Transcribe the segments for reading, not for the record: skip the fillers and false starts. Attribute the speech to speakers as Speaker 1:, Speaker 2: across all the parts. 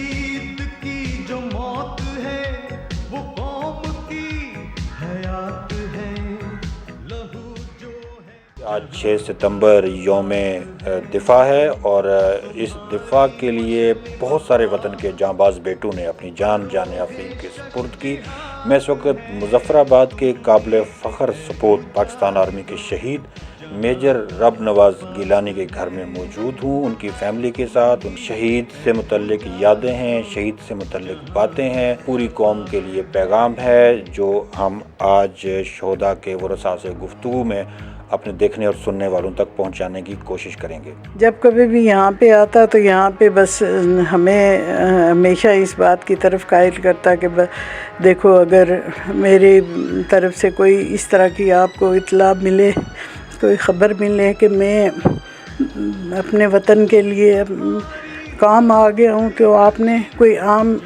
Speaker 1: शहीद की जो मौत है वो कौम की हयात है, लहू जो है।
Speaker 2: आज 6 सितंबर यौम दिफा है और इस दिफा के लिए बहुत सारे वतन के जांबाज बेटों ने अपनी जान आफरीन के सुपुर्द की। मैं इस वक्त मुजफ्फराबाद के काबिल फ़ख्र सपूत पाकिस्तान आर्मी के शहीद मेजर रब नवाज गिलानी के घर में मौजूद हूँ। उनकी फैमिली के साथ उन शहीद से मुतल्लिक यादें हैं, शहीद से मुतल्लिक बातें हैं, पूरी कौम के लिए पैगाम है जो हम आज शोहदा के वरसा से गुफ्तगू में अपने देखने और सुनने वालों तक पहुंचाने की कोशिश करेंगे।
Speaker 3: जब कभी भी यहाँ पे आता तो यहाँ पे बस हमें हमेशा इस बात की तरफ कायल करता कि देखो, अगर मेरी तरफ से कोई इस तरह की आपको इत्तला मिले, कोई ख़बर मिले कि मैं अपने वतन के लिए काम आ गया हूँ, तो आपने कोई आम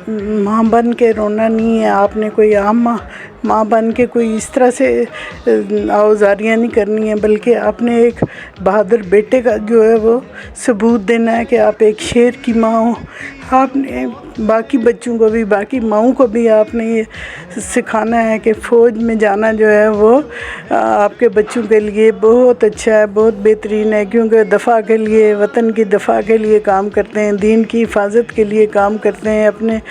Speaker 3: माँ बन के रोना नहीं है, आपने कोई आम माँ बन के कोई इस तरह से आउज़ारियाँ नहीं करनी है, बल्कि आपने एक बहादुर बेटे का जो है वो सबूत देना है कि आप एक शेर की माँ हो। आपने बाकी बच्चों को भी, बाकी माँओं को भी आपने ये सिखाना है कि फ़ौज में जाना जो है वो आपके बच्चों के लिए बहुत अच्छा है, बहुत बेहतरीन है, क्योंकि दफ़ा के लिए, वतन की दफ़ा के लिए काम करते हैं, दीन की हिफाजत के लिए काम करते हैं, अपने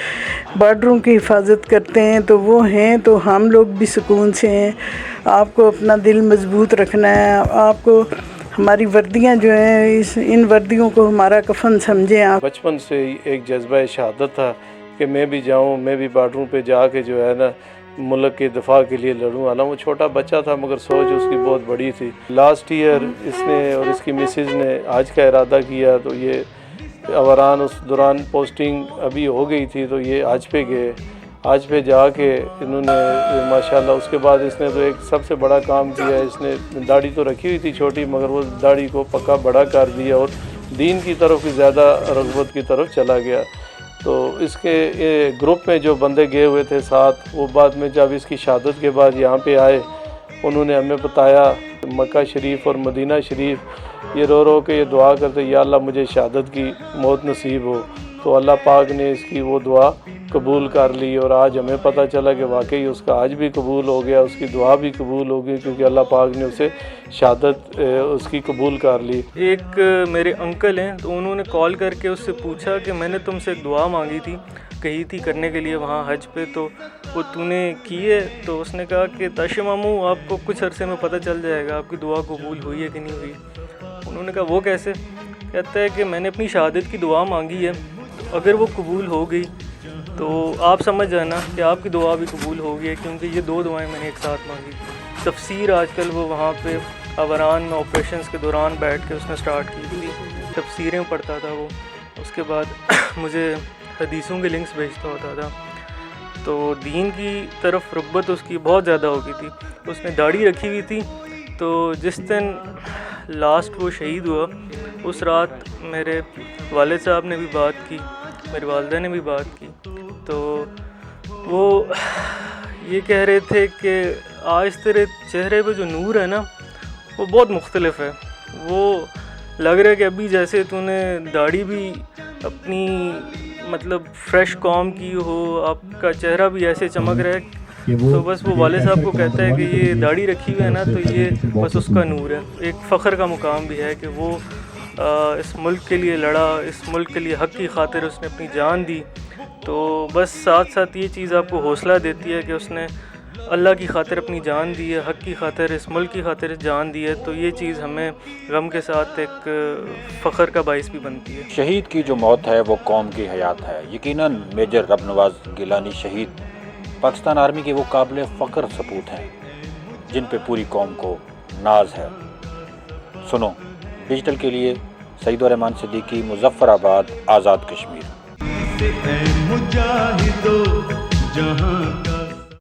Speaker 3: बॉर्डरों की हिफाजत करते हैं, तो वो हैं तो हम लोग भी सुकून से हैं। आपको अपना दिल मजबूत रखना है, आपको हमारी वर्दियाँ जो हैं, इन वर्दियों को हमारा कफन समझें आप।
Speaker 4: बचपन से ही एक जज्बा शहादत था कि मैं भी जाऊँ, मैं भी बॉर्डरों पे जाके जो है ना मुल्क के दफ़ा के लिए लड़ूँ। हालांकि वो छोटा बच्चा था मगर सोच उसकी बहुत बड़ी थी। लास्ट ईयर इसने और इसकी मिसेज़ ने आज का इरादा किया, तो ये अवरान उस दौरान पोस्टिंग अभी हो गई थी, तो ये आज पे गए। आज पे जाके इन्होंने माशाल्लाह उसके बाद इसने तो एक सबसे बड़ा काम किया, इसने दाढ़ी तो रखी हुई थी छोटी, मगर वो दाढ़ी को पक्का बड़ा कर दिया और दीन की तरफ की ज़्यादा रग़बत की तरफ चला गया। तो इसके ग्रुप में जो बंदे गए हुए थे साथ, वो बाद में जब इसकी शहादत के बाद यहाँ पे आए, उन्होंने हमें बताया मक्का शरीफ और मदीना शरीफ ये रो के ये दुआ करते, या अल्लाह मुझे शहादत की मौत नसीब हो। तो अल्लाह पाक ने इसकी वो दुआ कबूल कर ली और आज हमें पता चला कि वाकई उसका आज भी कबूल हो गया, उसकी दुआ भी कबूल हो गई, क्योंकि अल्लाह पाक ने उसे शहादत उसकी कबूल कर ली।
Speaker 5: एक मेरे अंकल हैं, तो उन्होंने कॉल करके उससे पूछा कि मैंने तुमसे एक दुआ मांगी थी, कही थी करने के लिए वहाँ हज पे, तो वो तूने की है? तो उसने कहा कि ताशे मामू आपको कुछ अरसे में पता चल जाएगा आपकी दुआ कबूल हुई है कि नहीं हुई। उन्होंने कहा वो कैसे? कहता है कि मैंने अपनी शहादत की दुआ मांगी है, अगर वो कबूल हो गई तो आप समझ जाना कि आपकी दुआ भी कबूल हो गई है, क्योंकि ये दो दुआएं मैंने एक साथ मांगी। तफसीर आजकल वो वहाँ पे अवरान में ऑपरेशंस के दौरान बैठ के उसने स्टार्ट की थी, तफसीरें पढ़ता था वो। उसके बाद मुझे हदीसों के लिंक्स भेजता होता था, तो दीन की तरफ रग़बत उसकी बहुत ज़्यादा हो गई थी। उसने दाढ़ी रखी हुई थी, तो जिस दिन लास्ट वो शहीद हुआ, उस रात मेरे वालिद साहब ने भी बात की, मेरी वालिदा ने भी बात की, तो वो ये कह रहे थे कि आज तेरे चेहरे पे जो नूर है ना, वो बहुत मुख्तलिफ है। वो लग रहा है कि अभी जैसे तूने दाढ़ी भी अपनी मतलब फ़्रेश कॉम की हो, आपका चेहरा भी ऐसे चमक रहा है। तो बस वो वाले साहब को कहता है कि ये दाढ़ी रखी हुई है ना, तो ये बस उसका नूर है। एक फ़ख्र का मुकाम भी है कि वो इस मुल्क के लिए लड़ा, इस मुल्क के लिए हक़ की खातिर उसने अपनी जान दी। तो बस साथ साथ ये चीज़ आपको हौसला देती है कि उसने अल्लाह की खातिर अपनी जान दी है, हक़ की खातिर, इस मुल्क की खातिर जान दी है। तो ये चीज़ हमें गम के साथ एक फ़ख्र का बाइस भी बनती है।
Speaker 2: शहीद की जो मौत है वो कौम की हयात है। यकीनन मेजर रब नवाज गिलानी शहीद पाकिस्तान आर्मी के वो काबिल फ़ख्र सपूत हैं जिन पे पूरी कौम को नाज है। सुनो डिजिटल के लिए सईद और रहमान सिद्दीकी, मुजफ्फराबाद, आज़ाद कश्मीर।
Speaker 1: मुजाहिदो जहां